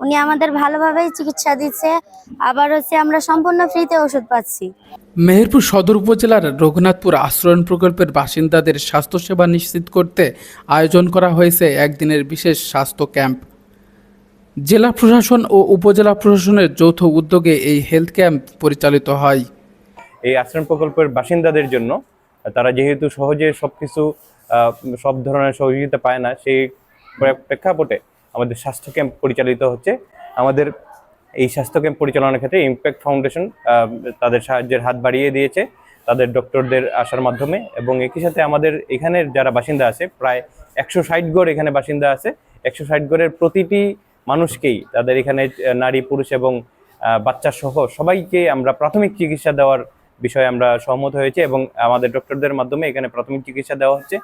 উনি আমাদের ভালোভাবেই চিকিৎসা দিচ্ছে। আবার আমরা সম্পূর্ণ ফ্রিতে ওষুধ পাচ্ছি। মেহেরপুর সদর উপজেলার রঘুনাথপুর আশ্রয়ণ প্রকল্পের বাসিন্দাদের স্বাস্থ্যসেবা নিশ্চিত করতে আয়োজন করা হয়েছে একদিনের বিশেষ স্বাস্থ্য ক্যাম্প। জেলা প্রশাসন ও উপজেলা প্রশাসনের যৌথ উদ্যোগে এই হেলথ ক্যাম্প পরিচালিত হয়। এই আশ্রয়ণ প্রকল্পের বাসিন্দাদের জন্য তারা যেহেতু সহজে সব ধরনের সহযোগিতা পায় না, সেই প্রেক্ষাপটে আমাদের স্বাস্থ্য ক্যাম্প পরিচালিত হচ্ছে। আমাদের এই স্বাস্থ্য ক্যাম্প পরিচালনার ক্ষেত্রে ইমপ্যাক্ট ফাউন্ডেশন তাদের সাহায্যের হাত বাড়িয়ে দিয়েছে তাদের ডক্টরদের আসার মাধ্যমে, এবং একই সাথে আমাদের এখানের যারা বাসিন্দা আছে প্রায় 160 গড় এখানে বাসিন্দা আছে। 160 গড়ের প্রতিটি মানুষকেই তাদের এখানে নারী পুরুষ এবং বাচ্চা সহ সবাইকে আমরা প্রাথমিক চিকিৎসা দেওয়ার বিষয়ে আমরা সহমত হয়েছে, এবং আমাদের ডক্টরদের মাধ্যমে এখানে প্রাথমিক চিকিৎসা দেওয়া হচ্ছে।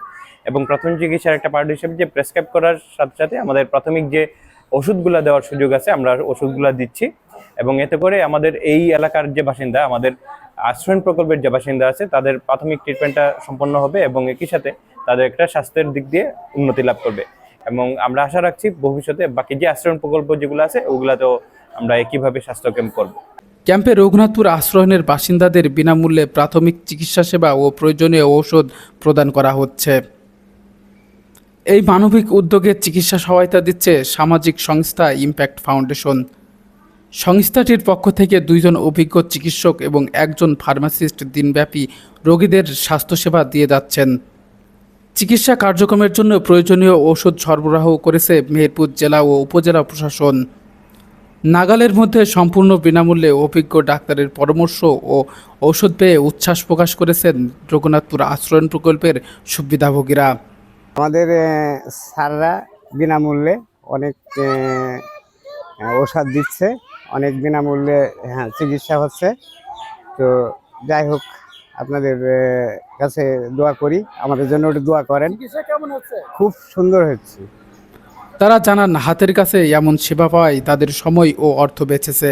এবং প্রাথমিক চিকিৎসার একটা পার্ট হিসেবে যে প্রেসক্রাইব করার সাথে সাথে আমাদের প্রাথমিক যে ওষুধগুলো দেওয়ার সুযোগ আছে আমরা ওষুধগুলো দিচ্ছি। এবং এতে করে আমাদের এই এলাকার যে বাসিন্দা, আমাদের আশ্রয়ণ প্রকল্পের যে বাসিন্দা আছে তাদের প্রাথমিক ট্রিটমেন্টটা সম্পন্ন হবে এবং একই সাথে তাদের একটা স্বাস্থ্যের দিক দিয়ে উন্নতি লাভ করবে। এবং আমরা আশা রাখছি ভবিষ্যতে বাকি যে আশ্রয়ণ প্রকল্প যেগুলো আছে ওগুলাতেও আমরা একইভাবে স্বাস্থ্য ক্যাম্প করব। ক্যাম্পে রঘুনাথপুর আশ্রয়নের বাসিন্দাদের বিনামূল্যে প্রাথমিক চিকিৎসা সেবা ও প্রয়োজনীয় ঔষধ প্রদান করা হচ্ছে। এই মানবিক উদ্যোগে চিকিৎসা সহায়তা দিচ্ছে সামাজিক সংস্থা ইমপ্যাক্ট ফাউন্ডেশন। সংস্থাটির পক্ষ থেকে 2 জন অভিজ্ঞ চিকিৎসক এবং 1 জন ফার্মাসিস্ট দিনব্যাপী রোগীদের স্বাস্থ্যসেবা দিয়ে যাচ্ছেন। চিকিৎসা কার্যক্রমের জন্য প্রয়োজনীয় ঔষধ সরবরাহ করেছে মেহেরপুর জেলা ও উপজেলা প্রশাসন। নাগালের মধ্যে সম্পূর্ণ বিনামূল্যে অভিজ্ঞ ডাক্তারের পরামর্শ ও ঔষধ পেয়ে উচ্ছ্বাস প্রকাশ করেছেন রঘুনাথপুর আশ্রয়ণ প্রকল্পের সুবিধাভোগীরা। আমাদের স্যাররা বিনামূল্যে অনেক ওষুধ দিচ্ছে, অনেক বিনামূল্যে চিকিৎসা হচ্ছে। তো যাই হোক, আপনাদের কাছে দোয়া করি, আমাদের জন্য একটু দোয়া করেন। চিকিৎসা কেমন হচ্ছে? খুব সুন্দর হচ্ছে। তারা জানান হাতের কাছে এমন সেবা পাওয়ায় তাদের সময় ও অর্থ বেঁচেছে।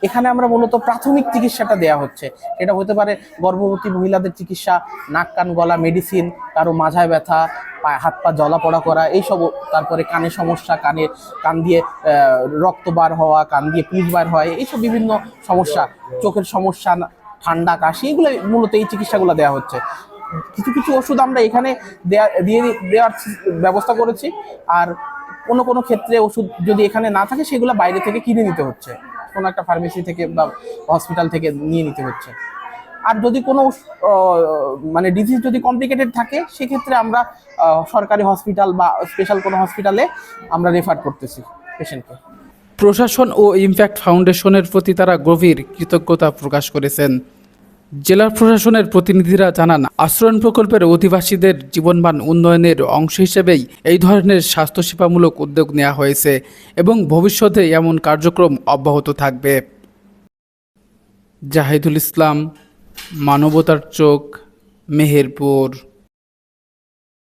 এখানে আমরা মূলত প্রাথমিক চিকিৎসাটা দেয়া হচ্ছে। এটা হতে পারে গর্ভবতী মহিলাদের চিকিৎসা, নাক কান গলা মেডিসিন, কারো মাথায় ব্যথা, হাত পা জ্বলা পোড়া করা এইসব, তারপরে কানের সমস্যা, কান দিয়ে রক্ত বার হওয়া, কান দিয়ে পিচ বার হয়, এইসব বিভিন্ন সমস্যা, চোখের সমস্যা, ঠান্ডা কাশি, এগুলো মূলত এই চিকিৎসাগুলো দেওয়া হচ্ছে। কিছু কিছু ওষুধ আমরা এখানে দেওয়ার ব্যবস্থা করেছি, আর কোনো ক্ষেত্রে ওষুধ যদি এখানে না থাকে সেগুলো বাইরে থেকে কিনে নিতে হচ্ছে, কোনো একটা ফার্মেসি থেকে বা হসপিটাল থেকে নিয়ে নিতে হচ্ছে। আর যদি কোনো মানে ডিজিজ যদি কমপ্লিকেটেড থাকে সেক্ষেত্রে আমরা সরকারি হসপিটাল বা স্পেশাল কোনো হসপিটালে আমরা রেফার করতেছি পেশেন্টকে। প্রশাসন ও ইমপ্যাক্ট ফাউন্ডেশনের প্রতি তারা গভীর কৃতজ্ঞতা প্রকাশ করেছেন। জেলা প্রশাসনের প্রতিনিধিরা জানান, আশ্রয়ণ প্রকল্পের অধিবাসীদের জীবনমান উন্নয়নের অংশ হিসেবেই এই ধরনের স্বাস্থ্যসেবামূলক উদ্যোগ নেওয়া হয়েছে এবং ভবিষ্যতে এমন কার্যক্রম অব্যাহত থাকবে। জাহিদুল ইসলাম, মানবতার চোখ, মেহেরপুর।